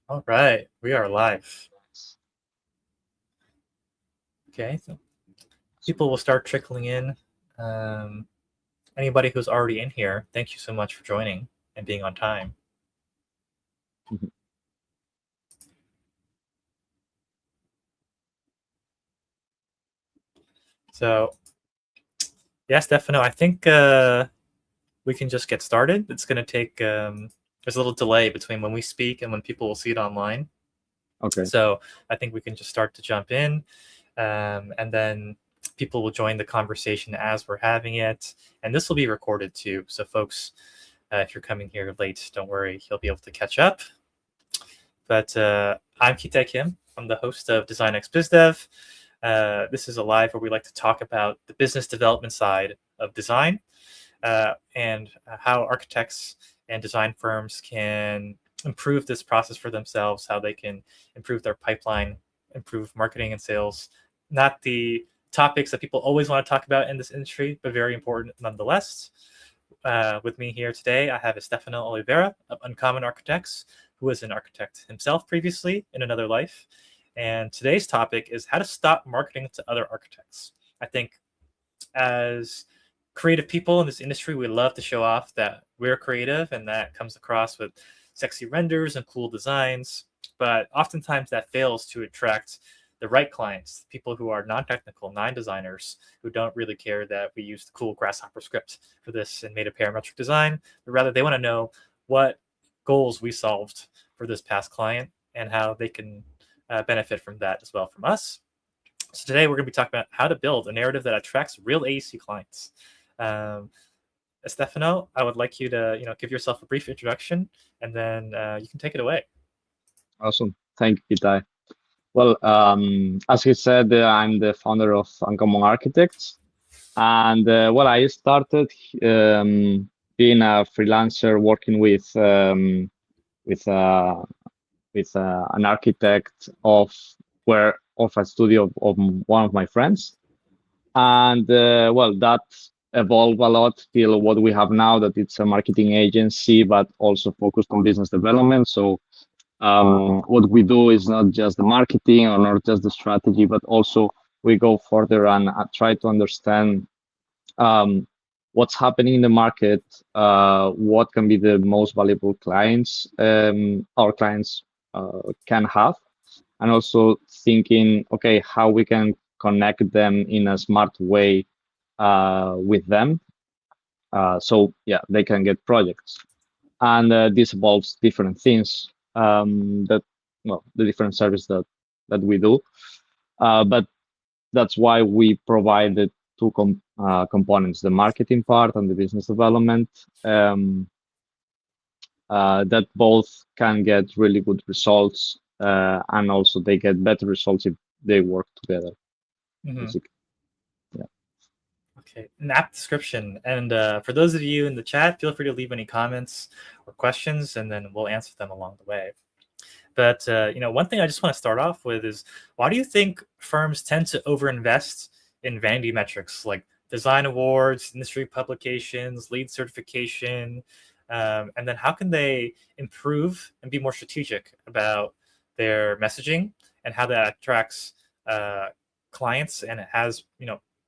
All right, we are live. Okay, so people will start trickling in. Um, Anybody who's already in here, thank you so much for joining and being on time. Mhm. So, yeah, Stefano, I think we can just get started. It's going to take, there's a little delay between when we speak and when people will see it online. Okay. So, I think we can just start to jump in, and then people will join the conversation as we're having it. And this will be recorded too. So, folks, if you're coming here late, don't worry, you'll be able to catch up. But I'm Kita Kim. I'm the host of Design X BizDev. This is a live where we like to talk about the business development side of design, and how architects and design firms can improve this process for themselves, how they can improve their pipeline, improve marketing and sales. Not the topics that people always want to talk about in this industry, but very important nonetheless. With me here today, I have Estefano Oliveira of Uncommon Architects, who was an architect himself previously in another life. And today's topic is how to stop marketing to other architects. I think as creative people in this industry, we love to show off that we're creative, and that comes across with sexy renders and cool designs. But oftentimes that fails to attract the right clients, people who are non-technical, non-designers, who don't really care that we used the cool Grasshopper script for this and made a parametric design, but rather they want to know what goals we solved for this past client and how they can benefit from that as well from us. So today we're going to be talking about how to build a narrative that attracts real AEC clients. Um, Estefano, I would like you to give yourself a brief introduction, and then you can take it away. Awesome. Thank you, Kitai. Well, as he said, I'm the founder of Uncommon Architects. And I started being a freelancer working with uh, with an architect of a studio of one of my friends. And that evolved a lot till what we have now, that it's a marketing agency, but also focused on business development. So what we do is not just the marketing or not just the strategy, but also we go further and try to understand um, what's happening in the market, what can be the most valuable clients our clients can have, and also thinking, okay, how we can connect them in a smart way with them. So yeah, they can get projects, and this involves different things that well, the different service that we do. But that's why we provide the two components: the marketing part and the business development. That both can get really good results, and also they get better results if they work together. Mm-hmm. Basically, yeah. Okay, an app description. And for those of you in the chat, feel free to leave any comments or questions, and then we'll answer them along the way. But one thing I just want to start off with is, why do you think firms tend to overinvest in vanity metrics like design awards, industry publications, lead certification, and then how can they improve and be more strategic about their messaging and how that attracts uh, clients, and it has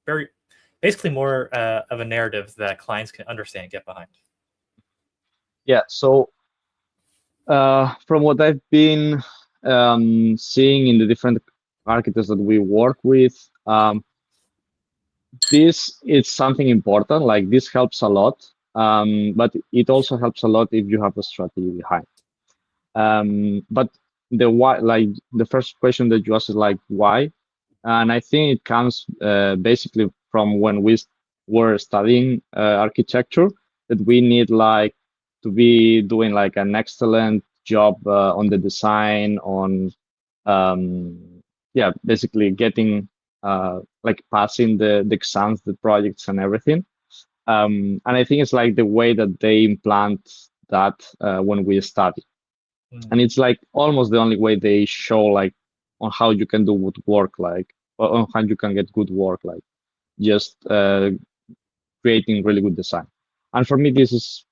very basically more of a narrative that clients can understand and get behind. Yeah. So from what I've been seeing in the different architects that we work with, this is something important. Like this helps a lot, but it also helps a lot if you have a strategy behind. But the why, like the first question that you asked is like why, and I think it comes basically from when we were studying architecture, that we need like to be doing like an excellent job on the design, on basically getting like passing the exams, the projects, and everything. And I think it's like the way that they implant that when we study, Mm. and it's like almost the only way they show like on how you can do good work, like or on how you can get good work, like just creating really good design. And for me, this is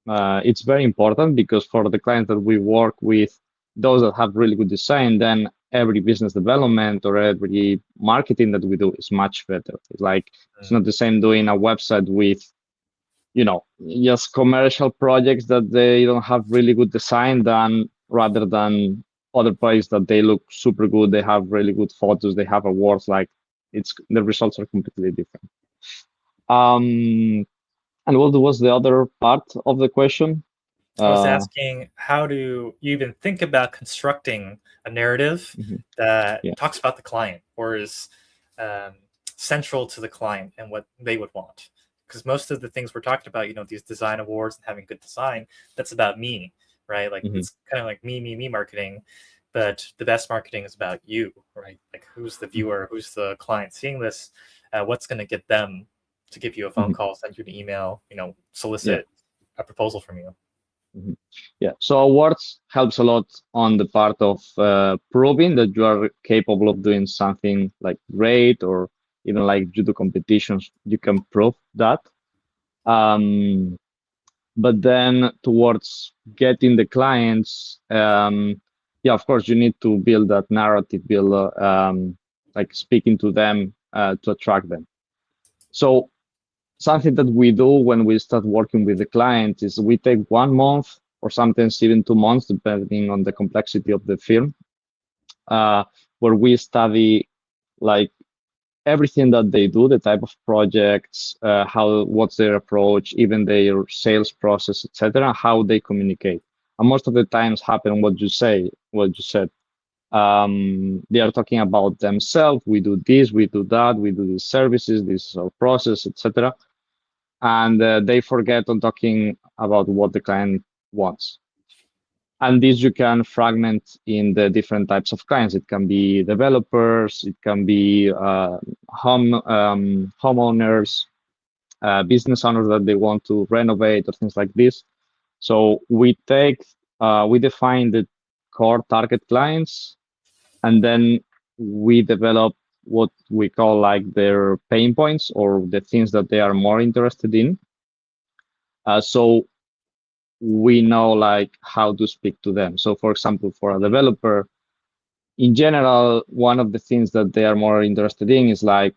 it's very important because for the clients that we work with, those that have really good design, then every business development or every marketing that we do is much better. It's like it's not the same doing a website with, just commercial projects that they don't have really good design than rather than other projects that they look super good, they have really good photos, they have awards, like it's the results are completely different. And what was the other part of the question? I was asking, how do you even think about constructing a narrative that Yeah. talks about the client or is um, central to the client and what they would want? Because most of the things we're talking about, these design awards and having good design, that's about me, right? Like it's kind of like me marketing, but the best marketing is about you, right? Like who's the viewer, who's the client seeing this, what's going to get them to give you a phone call, send you an email, solicit a proposal from you. Yeah, so awards helps a lot on the part of proving that you are capable of doing something like great, or even like you do competitions, you can prove that. But then towards getting the clients, yeah, of course, you need to build that narrative, build like speaking to them to attract them. So something that we do when we start working with the client is we take 1 month or sometimes even 2 months, depending on the complexity of the firm, where we study like everything that they do, the type of projects, what's their approach, even their sales process, etc., how they communicate. And most of the times happen what you said. They are talking about themselves. We do this, we do that, we do these services, this is our process, etc. And they forget on talking about what the client wants. And this you can fragment in the different types of clients. It can be developers, it can be homeowners, business owners that they want to renovate or things like this. So we define the core target clients, and then we develop what we call like their pain points or the things that they are more interested in. So we know like how to speak to them. So for example, for a developer, in general, one of the things that they are more interested in is the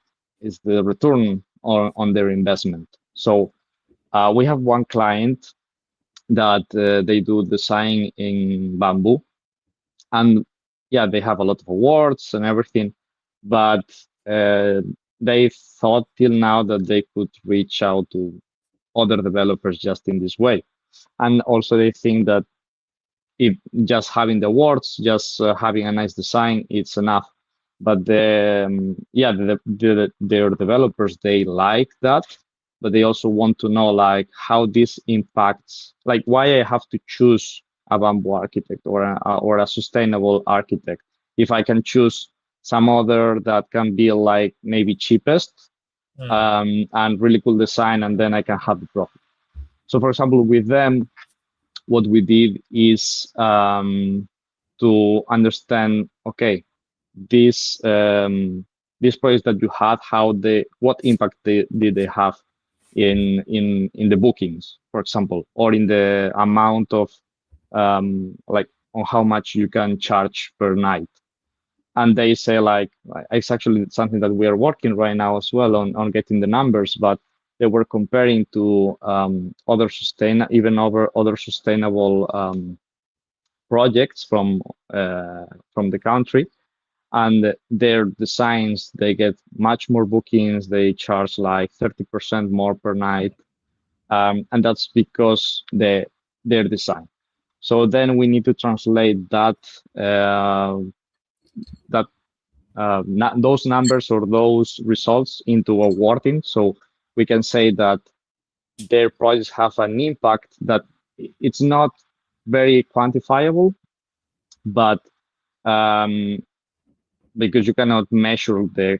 return on their investment. So we have one client that they do design in bamboo, and yeah, they have a lot of awards and everything, but they thought till now that they could reach out to other developers just in this way. And also they think that if just having the awards, just having a nice design, it's enough. But their developers, they like that, but they also want to know like how this impacts, like why I have to choose a bamboo architect or a sustainable architect if I can choose some other that can be like maybe cheapest and really cool design, and then I can have the profit. So for example, with them, what we did is to understand, okay, this these projects that you had, what impact did they have in the bookings, for example, or in the amount of like on how much you can charge per night. And they say like it's actually something that we are working right now as well on getting the numbers, but they were comparing to other sustainable projects from the country, and their designs, they get much more bookings. They charge like 30% more per night, and that's because their design. So then we need to translate those numbers or those results into awarding. So we can say that their projects have an impact that it's not very quantifiable, but because you cannot measure the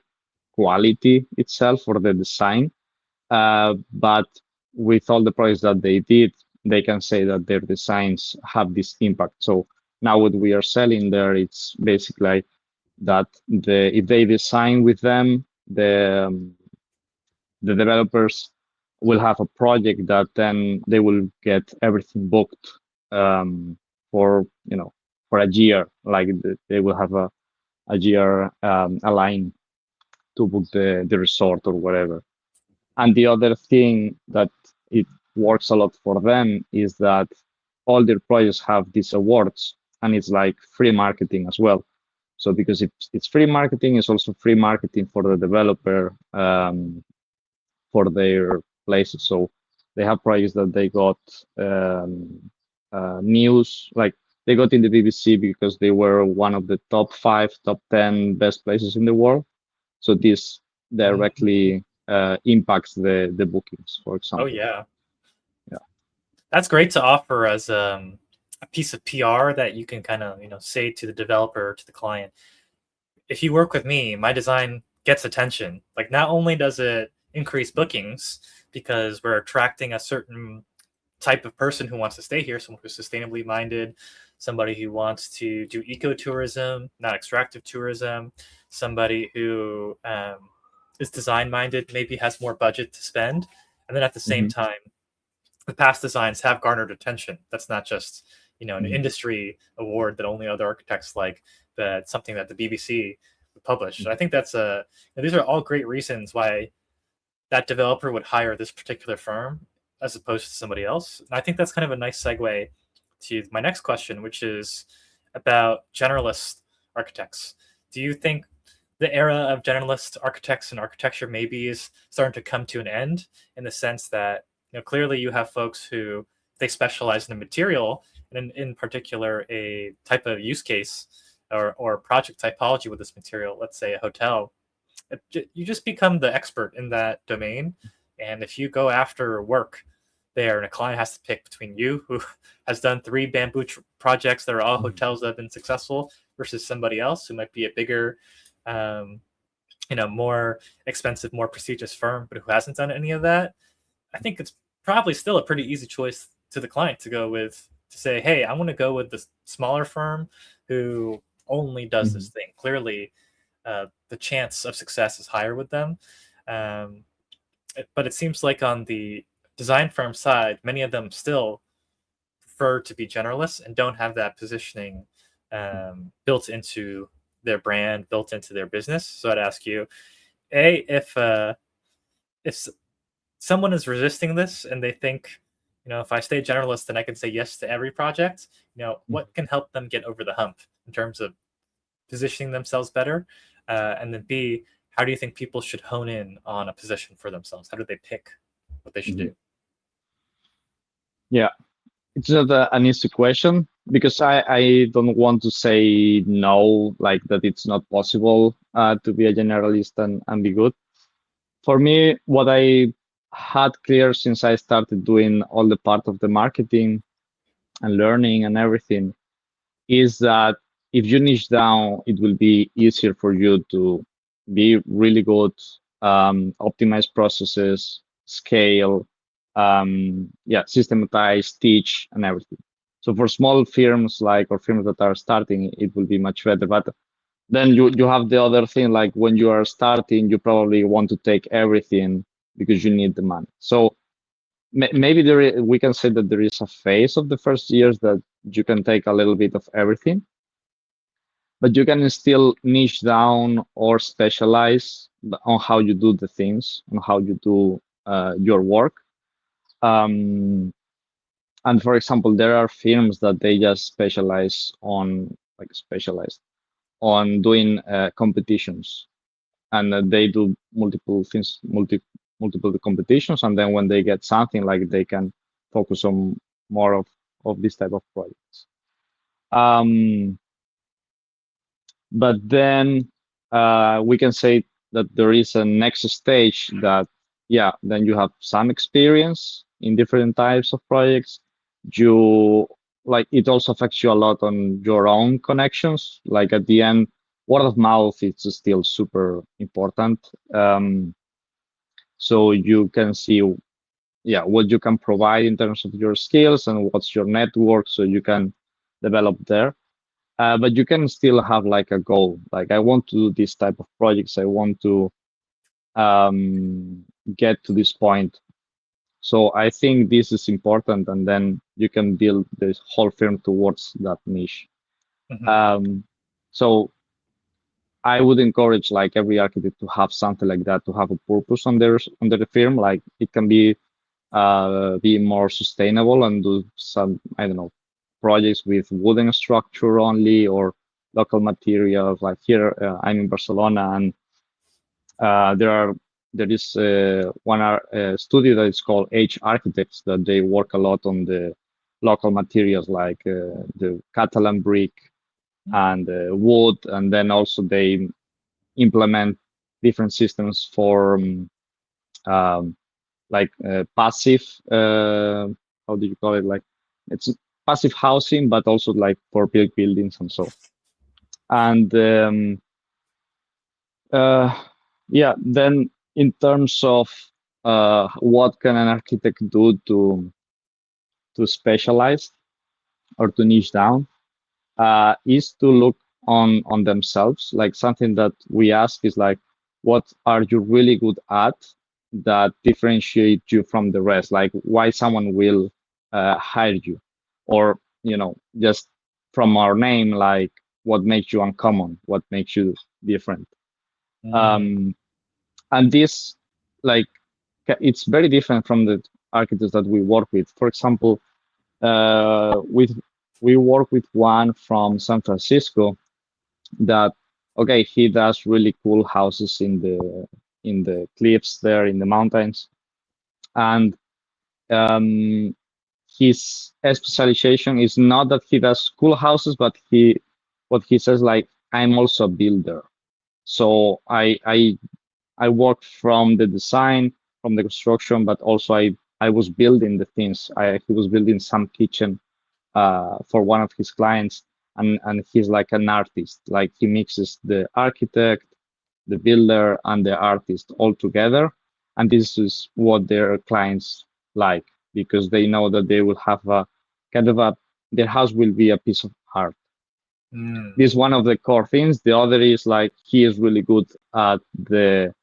quality itself or the design, but with all the projects that they did, they can say that their designs have this impact. So now what we are selling there, it's basically that if they design with them, the developers will have a project that then they will get everything booked for for a year, like they will have a year aligned to book the resort or whatever. And the other thing that it works a lot for them is that all their projects have these awards, and it's like free marketing as well. So because it's free marketing, it's also free marketing for the developer for their places. So they have projects that they got news, like they got in the BBC because they were one of the top 5, top 10 best places in the world. So this Mhm. directly impacts the bookings, for Oh example. yeah, Yeah. that's great to offer as a piece of PR that you can kind of say to the developer or to the client. If you work with me, my design gets attention. Like not only does it increase bookings because we're attracting a certain type of person who wants to stay here, someone who's sustainably minded, somebody who wants to do ecotourism, not extractive tourism, somebody who is design minded, maybe has more budget to spend. And then at the same Hmm. time, the past designs have garnered attention. That's not just an Hmm. industry award that only other architects like, but something that the BBC would publish. So I think that's these are all great reasons why that developer would hire this particular firm as opposed to somebody else. And I think that's kind of a nice segue to my next question, which is about generalist architects. Do you think the era of generalist architects and architecture maybe is starting to come to an end in the sense that clearly you have folks who they specialize in a material and in particular a type of use case or project typology with this material, let's say a hotel, you just become the expert in that domain. And if you go after work there and a client has to pick between you, who has done 3 bamboo projects that are all hotels that have been successful, versus somebody else who might be a bigger, um, more expensive, more prestigious firm, but who hasn't done any of that, I think it's probably still a pretty easy choice to the client to go with, to say, hey, I want to go with the smaller firm who only does Hmm. this thing. Clearly, the chance of success is higher with them. Um, but it seems like on the design firm side, many of them still prefer to be generalists and don't have that positioning built into their brand, built into their business. So I'd ask you, a if someone is resisting this and they think, if I stay generalist, then I can say yes to every project. What can help them get over the hump in terms of positioning themselves better? And then B, how do you think people should hone in on a position for themselves? How do they pick what they should Hmm. do? Yeah, it's not an easy question because I don't want to say no, like that it's not possible to be a generalist and be good. For me, what I had clear since I started doing all the part of the marketing and learning and everything is that if you niche down, it will be easier for you to be really good, optimize processes, scale, yeah, systematize, teach, and everything. So for small firms like or firms that are starting, it will be much better. But then you have the other thing, like when you are starting, you probably want to take everything because you need the money. So maybe we can say that there is a phase of the first years that you can take a little bit of everything, but you can still niche down or specialize on how you do the things, on how you do your work. Um, and for example, there are firms that they just specialize on specialized on doing competitions, and they do multiple things, multiple competitions, and then when they get something, like they can focus on more of this type of projects. Um, but then we can say that there is a next stage that, yeah, then you have some experience in different types of projects. You like it also affects you a lot on your own connections. Like at the end, word of mouth is still super important. So you can see, yeah, what you can provide in terms of your skills and what's your network, so you can develop there. But you can still have like a goal, like I want to do this type of projects, I want to get to this point. So I think this is important, and then you can build this whole firm towards that niche. So I would encourage like every architect to have something like that, to have a purpose on the firm. Like it can be more sustainable and do some, I don't know, projects with wooden structure only or local materials. Like here, I'm in Barcelona, and uh, there are there is one studio that is called H Architects that they work a lot on the local materials like the Catalan brick and wood, and then also they implement different systems for um, like passive how do you call it, like it's passive housing, but also like for big buildings and so. And uh, yeah, then in terms of what can an architect do to specialize or to niche down, is to look on themselves. Like something that we ask is like, what are you really good at that differentiate you from the rest? Like why someone will hire you, or just from our name, like what makes you uncommon, what makes you different. Mm. And this, like, it's very different from the architects that we work with. For example, with we work with one from San Francisco that, okay, he does really cool houses in the cliffs there in the mountains, and his specialization is not that he does cool houses, but what he says, like, I'm also a builder. So I work from the design, from the construction, but also I was building the things. He was building some kitchen for one of his clients, and he's like an artist. Like he mixes the architect, the builder, and the artist all together, and this is what their clients like, because they know that they will have a kind of a their house will be a piece of art. Mm. This is one of the core things. The other is like he is really good at the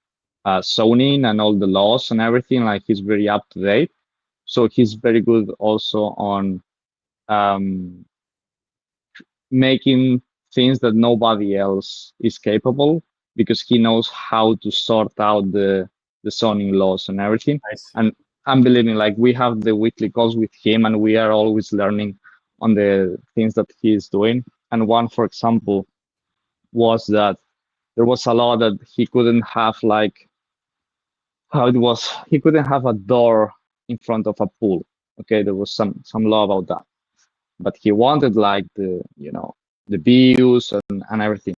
zoning and all the laws and everything. Like he's very up to date. So he's very good also on um, making things that nobody else is capable, because he knows how to sort out the zoning laws and everything. I see. And I'm believing, like, we have the weekly calls with him, and we are always learning on the things that he is doing. And one, for example, was that there was a law that he couldn't have, like, how it was, he couldn't have a door in front of a pool. Okay, there was some law about that, but he wanted like the views and everything.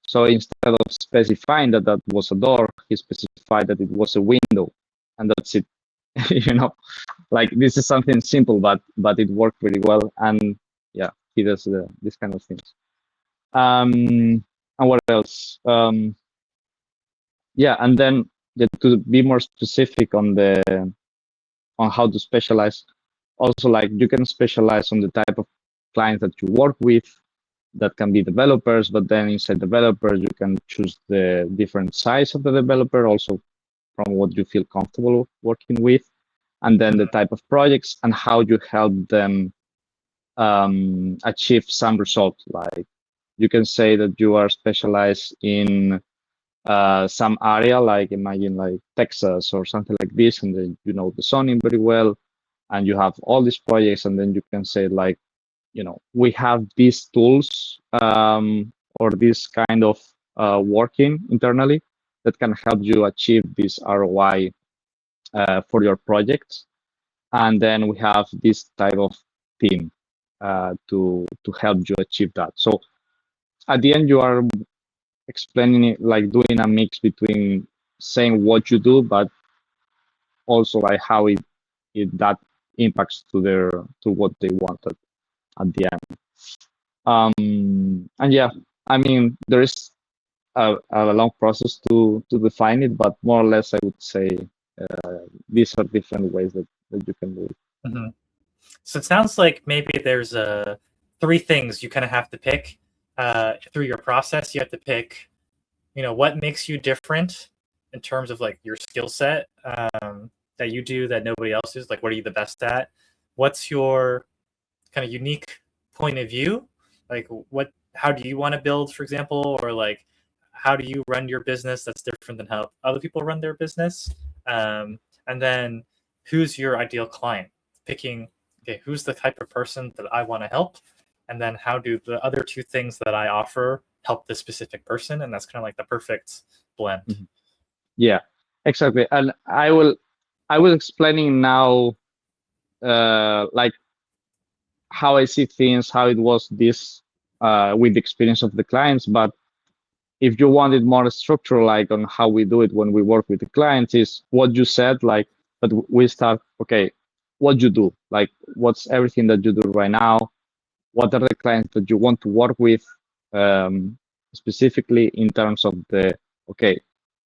So instead of specifying that that was a door, he specified that it was a window, and that's it. you know, like this is something simple, but it worked really well. And yeah, he does this kind of things. And what else? Yeah, and then to be more specific on how to specialize. Also, like you can specialize on the type of clients that you work with. That can be developers, but then inside developers, you can choose the different size of the developer, also from what you feel comfortable working with, and then the type of projects and how you help them achieve some result. Like you can say that you are specialized in some area, like imagine like Texas or something like this, and then you know the zoning very well, and you have all these projects, and then you can say like, we have these tools or this kind of working internally that can help you achieve this ROI for your projects. And then we have this type of team to help you achieve that. So at the end, you are explaining it, like doing a mix between saying what you do, but also like how it that impacts to what they wanted at the end. And yeah, I mean, there is a long process to define it, but more or less, I would say these are different ways that you can do it. Mhm. So it sounds like maybe there's three things you kind of have to pick through your process. You have to pick, what makes you different in terms of like your skill set that you do that nobody else is. Like, what are you the best at? What's your kind of unique point of view? Like, what how do you want to build, for example, or like how do you run your business that's different than how other people run their business, and then who's your ideal client, picking, okay, who's the type of person that I want to help, and then how do the other two things that I offer help this specific person, and that's kind of like the perfect blend. Mhm. Yeah, exactly. And I was explaining now, like how I see things, how it was this with the experience of the clients. But if you wanted more structure, like on how we do it when we work with the clients, is what you said, like, but we start, okay, what you do, like, what's everything that you do right now? What are the clients that you want to work with, specifically in terms of the, okay,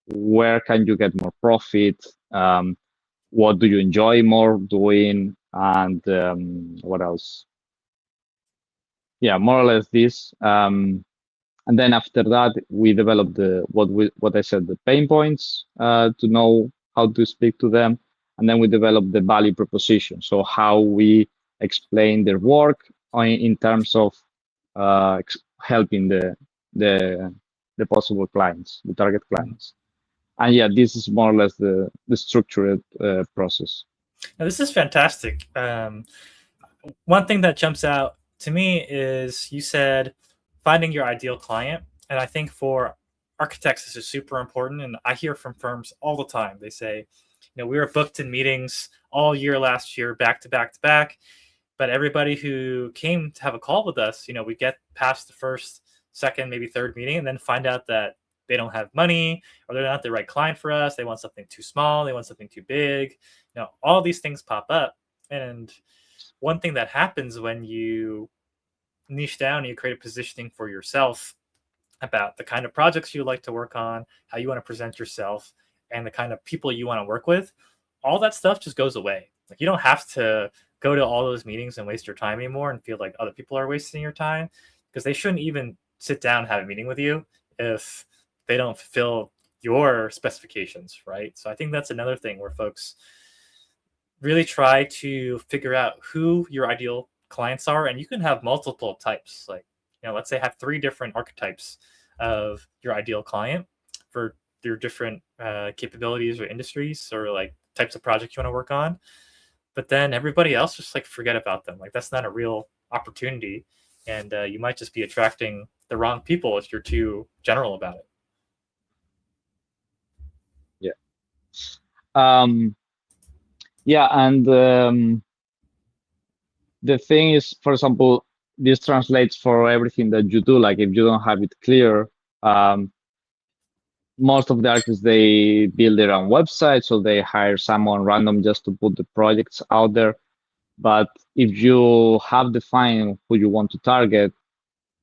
where can you get more profit? What do you enjoy more doing? And what else? Yeah, more or less this. And then after that, we developed what I said, the pain points, to know how to speak to them, and then we developed the value proposition. So how we explain their work in terms of helping the the possible clients, the target clients. And yeah, this is more or less the structured process. Now, this is fantastic. One thing that jumps out to me is you said finding your ideal client. And I think for architects, this is super important. And I hear from firms all the time. They say, we were booked in meetings all year last year, back to back to back. But everybody who came to have a call with us, we get past the first, second, maybe third meeting, and then find out that they don't have money, or they're not the right client for us. They want something too small. They want something too big. All these things pop up. And one thing that happens when you niche down and you create a positioning for yourself about the kind of projects you like to work on, how you want to present yourself, and the kind of people you want to work with, all that stuff just goes away. Like, you don't have to go to all those meetings and waste your time anymore and feel like other people are wasting your time, because they shouldn't even sit down and have a meeting with you if they don't fulfill your specifications, right? So I think that's another thing where folks really try to figure out who your ideal clients are, and you can have multiple types. Like, let's say have 3 different archetypes of your ideal client for your different capabilities or industries or like types of projects you want to work on. But then everybody else, just like forget about them. Like, that's not a real opportunity, and you might just be attracting the wrong people if you're too general about it. Yeah. Yeah, and the thing is, for example, this translates for everything that you do. Like, if you don't have it clear, most of the artists, they build their own website, so they hire someone random just to put the projects out there. But if you have defined who you want to target,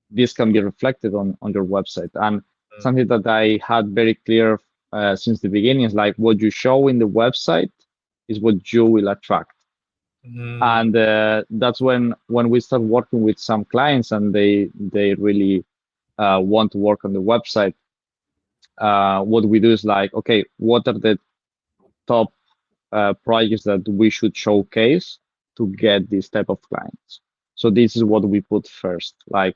this can be reflected on your website. And something that I had very clear since the beginning is like, what you show in the website is what you will attract. And that's when we start working with some clients and they really want to work on the website. What we do is like, okay, what are the top projects that we should showcase to get this type of clients? So this is what we put first, like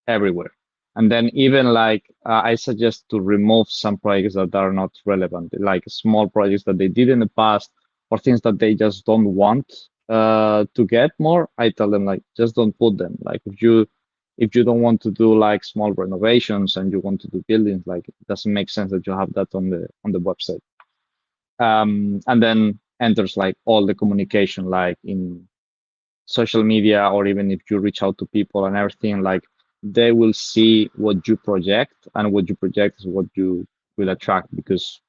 everywhere. And then even like I suggest to remove some projects that are not relevant, like small projects that they did in the past or things that they just don't want to get more. I tell them like, just don't put them. Like, if you don't want to do like small renovations and you want to do buildings, like, it doesn't make sense that you have that on the website. And then enters like all the communication, like in social media, or even if you reach out to people and everything, like, they will see what you project, and what you project is what you will attract, because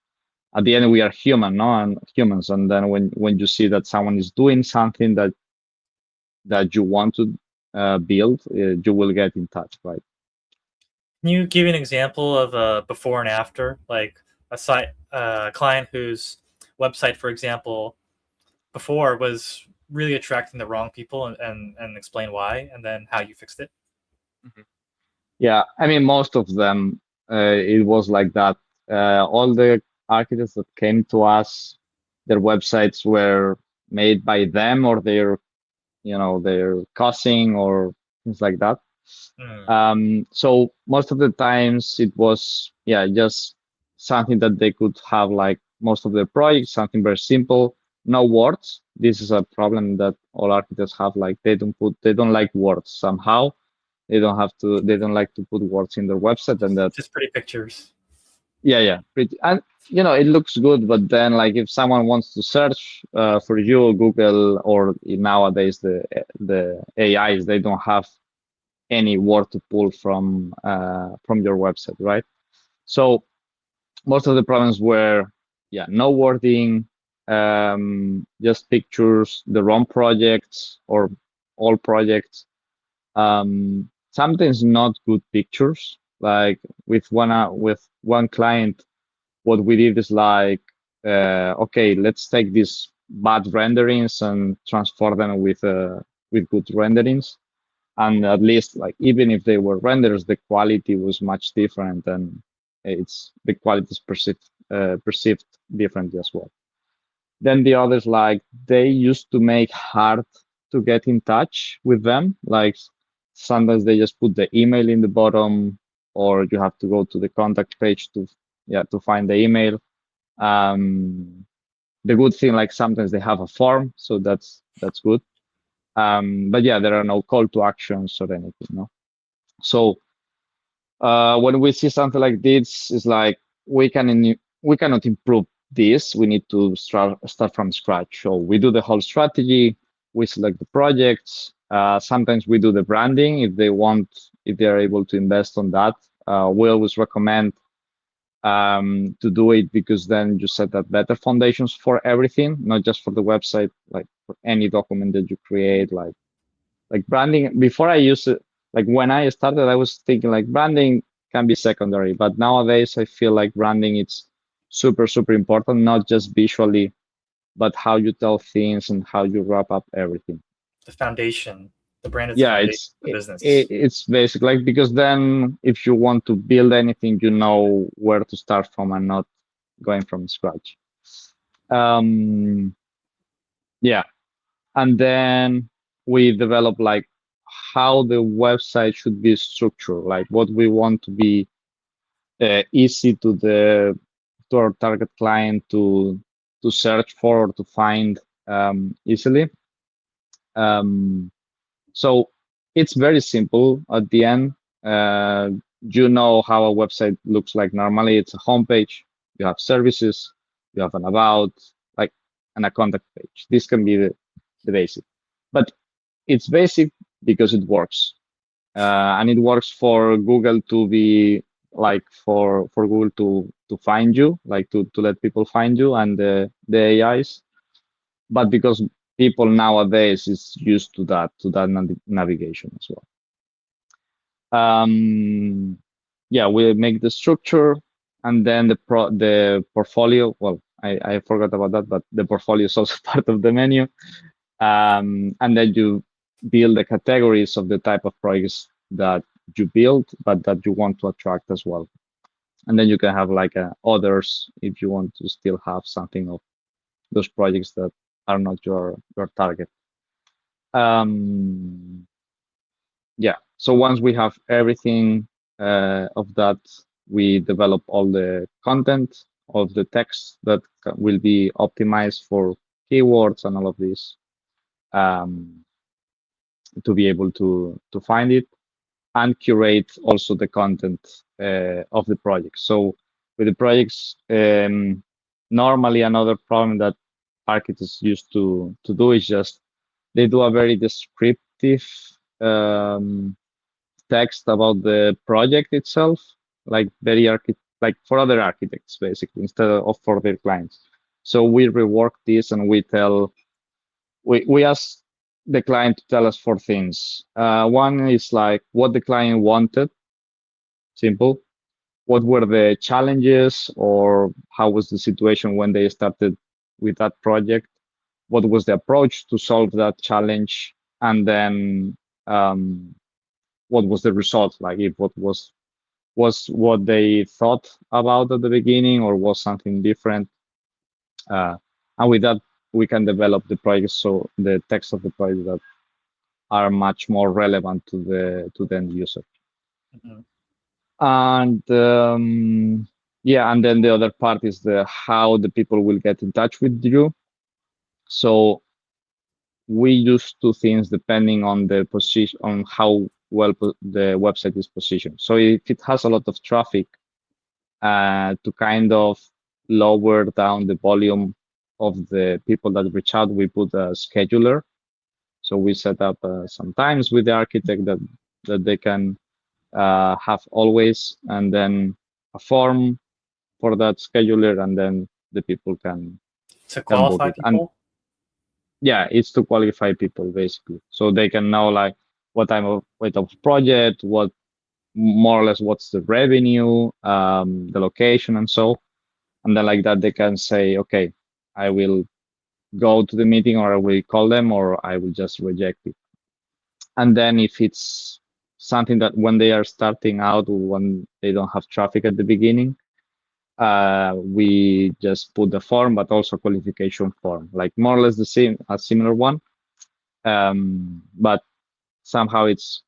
at the end we are human, no, and humans. And then when you see that someone is doing something that you want to build, you will get in touch, right? Can you give an example of a before and after, like a site client whose website, for example, before was really attracting the wrong people, and explain why, and then how you fixed it? Yeah, I mean, most of them, it was like that. All the architects that came to us, their websites were made by them or their cousin or things like that. Hmm. So most of the times it was, yeah, just something that they could have like most of their projects, something very simple, no words. This is a problem that all architects have. Like they don't like words somehow. They don't like to put words in their website, and that, Just pretty pictures. yeah, pretty, and it looks good, but then like if someone wants to search for you, Google, or nowadays the AIs, they don't have any word to pull from your website, right? So most of the problems were, yeah, no wording, just pictures, the wrong projects or all projects. Sometimes not good pictures. Like with one client, what we did is like, okay, let's take these bad renderings and transform them with good renderings. And at least like even if they were renders, the quality was much different, and the quality is perceived differently as well. Then the others, like, they used to make hard to get in touch with them. Like sometimes they just put the email in the bottom, or you have to go to the contact page to find the email. Um, the good thing, like sometimes they have a form, so that's good. But yeah, there are no call to actions or anything, no. So when we see something like this, it's like we cannot improve this. We need to start from scratch. So we do the whole strategy. We select the projects. Sometimes we do the branding if they are able to invest on that. We always recommend to do it, because then you set up better foundations for everything, not just for the website, like for any document that you create, like branding. Before I used it, like when I started, I was thinking like branding can be secondary, but nowadays I feel like branding it's super important, not just visually, but how you tell things and how you wrap up everything. The foundation. The brand is the Yeah, foundation of the business. it's basic, like, because then if you want to build anything, you know where to start from and not going from scratch. Um, yeah, and then we develop like how the website should be structured, like what we want to be easy to our target client to search for or to find easily. Um, so it's very simple at the end. Uh, you know how a website looks like normally. It's a homepage. You have services. You have an about, like, and a contact page. This can be the basic, but it's basic because it works, and it works for Google to be like for Google to find you, like to let people find you, and the AIs. But because people nowadays is used to that navigation as well. Yeah, we make the structure, and then the portfolio. Well, I forgot about that, but the portfolio is also part of the menu. And then you build the categories of the type of projects that you build, but that you want to attract as well. And then you can have like others if you want to still have something of those projects that are not your target. Um, yeah. So once we have everything of that, we develop all the content of the text that will be optimized for keywords and all of this. Um, to be able to find it, and curate also the content of the project. So with the projects, normally another problem that architects used to do is just they do a very descriptive um, text about the project itself, like like for other architects basically, instead of for their clients. So we rework this, and we ask the client to tell us four things. One is like what the client wanted, simple. What were the challenges, or how was the situation when they started with that project? What was the approach to solve that challenge? And then what was the result? Like if what was what they thought about at the beginning, or was something different? Uh, and with that, we can develop the project, so the text of the project are much more relevant to the end user. Mhm. And yeah, and then the other part is the how the people will get in touch with you. So we use two things depending on the position, on how well the website is positioned. So if it has a lot of traffic, to kind of lower down the volume of the people that reach out, we put a scheduler. So we set up sometimes with the architect that they can have always, and then a form for that scheduler, and then the people To can book qualify it. And people. yeah, it's to qualify people basically, so they can know like what time of weight of project, what more or less what's the revenue, the location, and so. And then like that, they can say, okay, I will go to the meeting, or I will call them, or I will just reject it. And then if it's something that when they are starting out, or when they don't have traffic at the beginning, we just put the form, but also qualification form, like more or less the same, a similar one. But somehow it's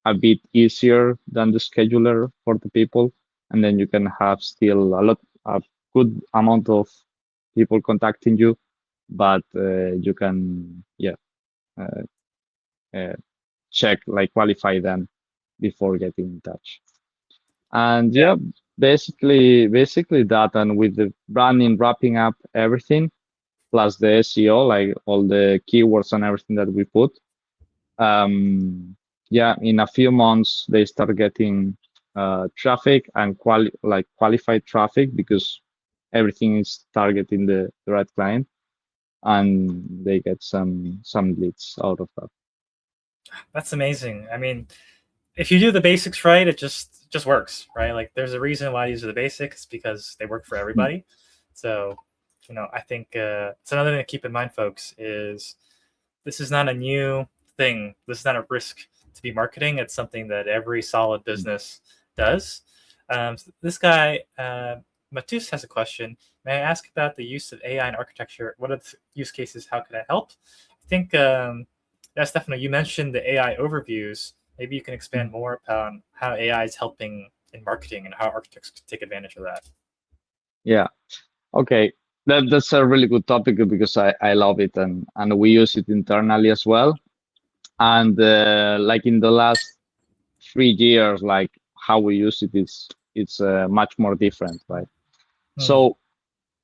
a bit easier than the scheduler for the people. And then you can have still a good amount of people contacting you, but you can, yeah, uh, uh, check, like qualify them before getting in touch. And Yeah. yeah, basically that. And with the branding, wrapping up everything, plus the SEO, like all the keywords and everything that we put. Yeah, in a few months they start getting traffic and qualified traffic, because everything is targeting the right client, and they get some leads out of that. That's amazing. I mean, if you do the basics right, it just works, right? Like there's a reason why these are the basics, because they work for Mm. everybody. So, I think it's another thing to keep in mind, folks, is this is not a new thing. This is not a risk to be marketing. It's something that every solid business does. So this guy, Matus, has a question. May I ask about the use of AI in architecture? What are the use cases? How can it help? I think, yeah, Stefano, you mentioned the AI overviews. Maybe you can expand more upon how AI is helping in marketing and how architects can take advantage of that. Yeah. Okay. That's a really good topic, because I love it, and we use it internally as well. And like in the last 3 years, like how we use it is it's much more different, right? Hmm. So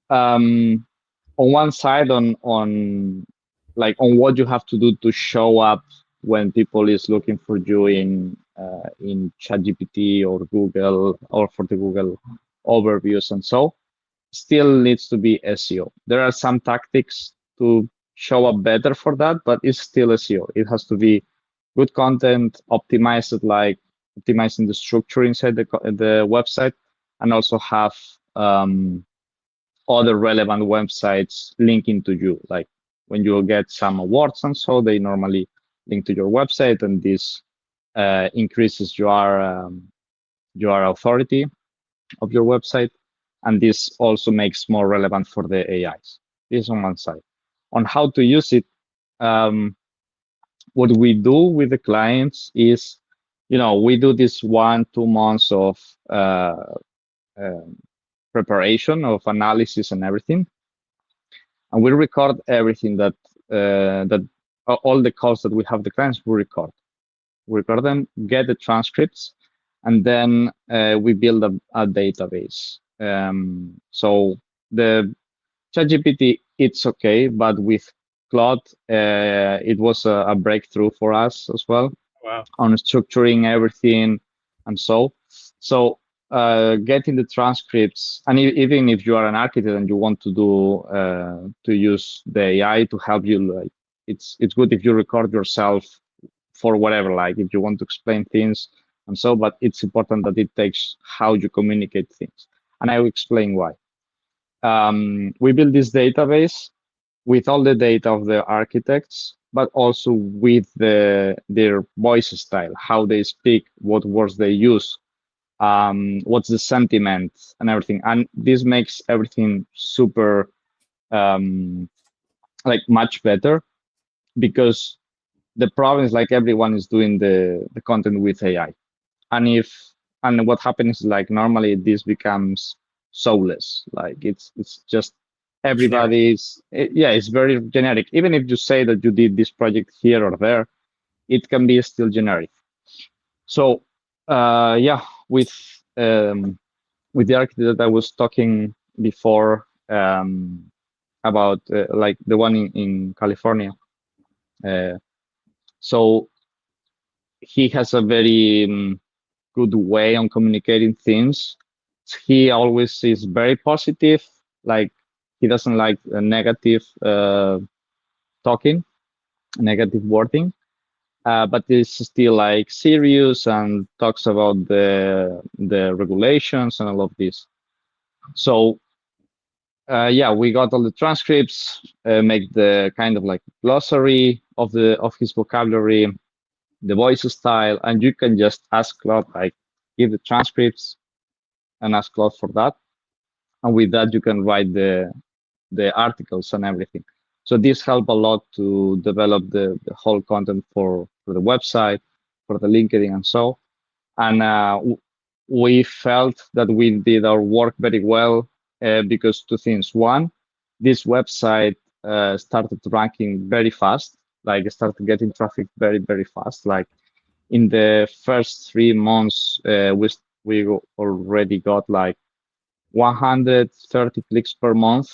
on one side, on like on what you have to do to show up when people is looking for you in ChatGPT or Google, or for the Google overviews, and so still needs to be SEO. There are some tactics to show up better for that, but it's still SEO. It has to be good content, optimized, like optimizing the structure inside the website, and also have other relevant websites linking to you. Like when you get some awards and so, they normally link to your website, and this increases your authority of your website, and this also makes more relevant for the AIs. This on one side. On how to use it, um, what we do with the clients is, we do this 1-2 months of um preparation of analysis and everything, and we record everything that all the calls that we have the clients, we record them, get the transcripts, and then we build a database. So the ChatGPT, it's okay, but with Claude, it was a breakthrough for us as well Wow. on structuring everything, and so getting the transcripts, and even if you are an architect and you want to use the AI to help you, like it's good if you record yourself for whatever, like if you want to explain things and so, but it's important that it takes how you communicate things, and I will explain why. We build this database with all the data of the architects, but also with their voice style, how they speak, what words they use, what's the sentiment, and everything. And this makes everything super, like much better, because the problem is like everyone is doing the content with AI. And what happens is like normally this becomes soulless. Like it's just Generic. yeah, it's very generic. Even if you say that you did this project here or there, it can be still generic. So yeah, um, with the architect that I was talking before about like the one in California. Uh, so he has a very good way on communicating things. He always is very positive. Like he doesn't like negative talking, negative wording, but is still like serious and talks about the regulations and all of this. So yeah, we got all the transcripts, make the kind of like glossary of his vocabulary, the voice style, and you can just ask Claude like give the transcripts and ask Claude for that, and with that you can write the articles and everything. So this helped a lot to develop the whole content for the website, for the LinkedIn and so. And we felt that we did our work very well because two things. One, this website started ranking very fast, like started getting traffic very, very fast. Like in the first 3 months, we already got like 130 clicks per month,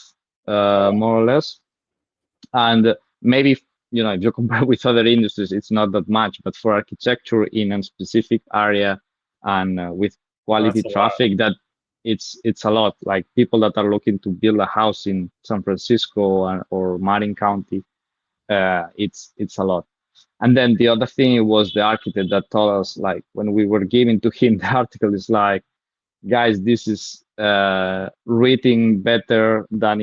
more or less. And maybe, if you compare with other industries, it's not that much, but for architecture in a specific area and with Oh, quality that's a lot. traffic, that it's a lot. Like people that are looking to build a house in San Francisco or Marin County, it's a lot. And then the other thing was the architect that told us, like when we were giving to him the article, is like, guys, this is written better than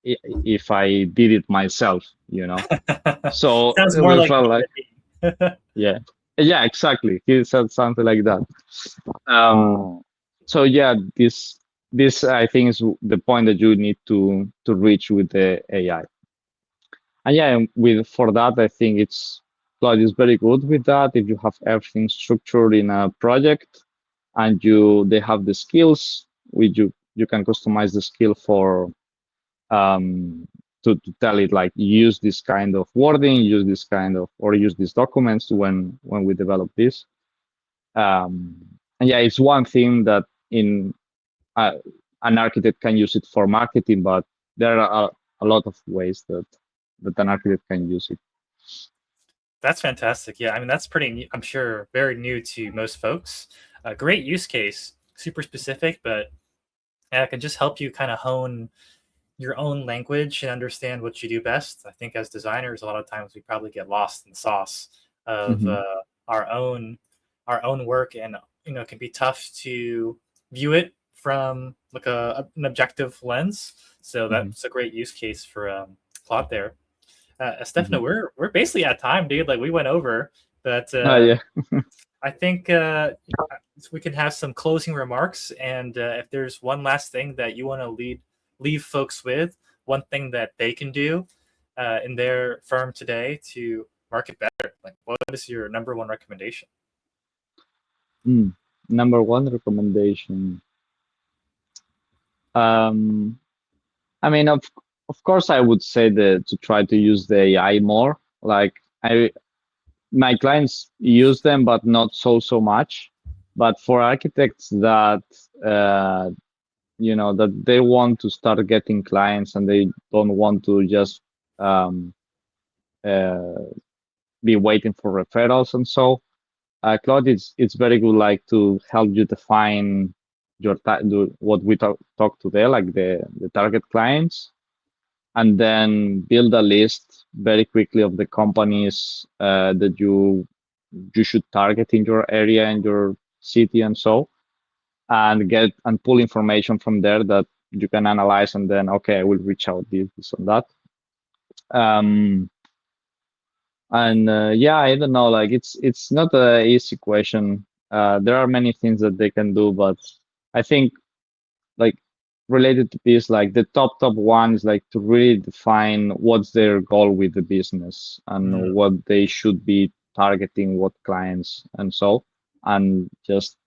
if I did it myself. So Sounds more we like felt me like, than me. yeah, yeah, exactly. He said something like that. So yeah, this I think is the point that you need to reach with the AI. And yeah, with for that, I think Claude is very good with that. If you have everything structured in a project and they have the skills, you can customize the skill for um, to tell it like use this kind of wording, use this kind of or use these documents when we develop this. And yeah, it's one thing that in uh, an architect can use it for marketing, but there are a lot of ways that an architect can use it. That's fantastic. Yeah, I mean that's pretty. I'm sure very new to most folks. A great use case, super specific, but yeah, it can just help you kind of hone your own language and understand what you do best. I think as designers, a lot of times we probably get lost in the sauce of Hmm. our own our own work, and it can be tough to view it from like an objective lens. So Hmm. that's a great use case for Claude there. Hmm. Stefano, we're basically at time, dude. Like we went over, but Yeah. I think we can have some closing remarks, and if there's one last thing that you want to leave folks with, one thing that they can do in their firm today to market better, like what is your number one recommendation? Mm. Number one recommendation. Um, I mean, of course, I would say that to try to use the AI more. Like my clients use them, but not so much. But for architects that that they want to start getting clients and they don't want to just um, uh, be waiting for referrals and so. Claude, it's very good, like to help you define what we talk today, like the target clients, and then build a list very quickly of the companies that you should target in your area, in your city, and so, and get and pull information from there that you can analyze, and then okay, I will reach out this and that. Um, and yeah, I don't know, like it's not a easy question. There are many things that they can do, but I think like related to this, like the top one is like to really define what's their goal with the business and Mm. what they should be targeting, what clients and so, and just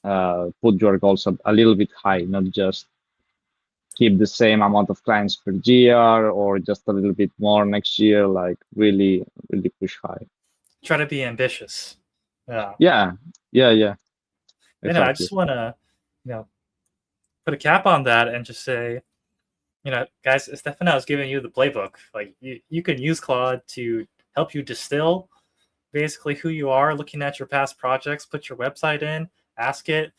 put your goals a little bit high, not just keep the same amount of clients per year or just a little bit more next year, like really, really push high. Try to be ambitious. Yeah. Yeah, yeah, I exactly. just want to, put a cap on that and just say, guys, Estefano is giving you the playbook. Like you can use Claude to help you distill basically who you are, looking at your past projects, put your website in, ask it,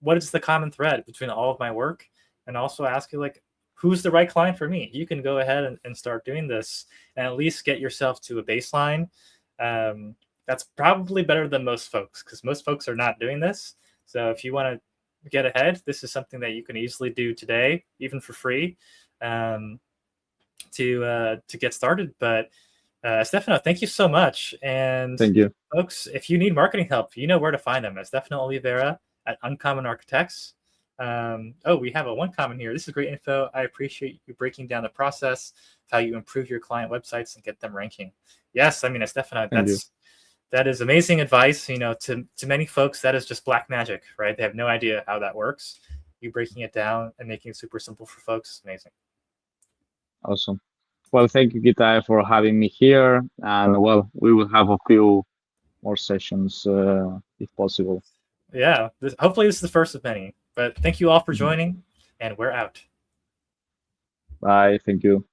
what is the common thread between all of my work? And also ask you like, who's the right client for me? You can go ahead and start doing this and at least get yourself to a baseline. That's probably better than most folks because most folks are not doing this. So if you want to get ahead, this is something that you can easily do today, even for free, to get started. But Estefano, thank you so much. And Thank you. folks, if you need marketing help, you know where to find them. Estefano Oliveira at Uncommon Architects. We have a one comment here. This is great info. I appreciate you breaking down the process, how you improve your client websites and get them ranking. Yes, I mean, Estefano, Thank you. that is amazing advice. To many folks, that is just black magic, right? They have no idea how that works. You breaking it down and making it super simple for folks, amazing. Awesome. Well, thank you, Gitai, for having me here. And well, we will have a few more sessions if possible. Yeah, hopefully this is the first of many. But thank you all for joining, and we're out. Bye. Thank you.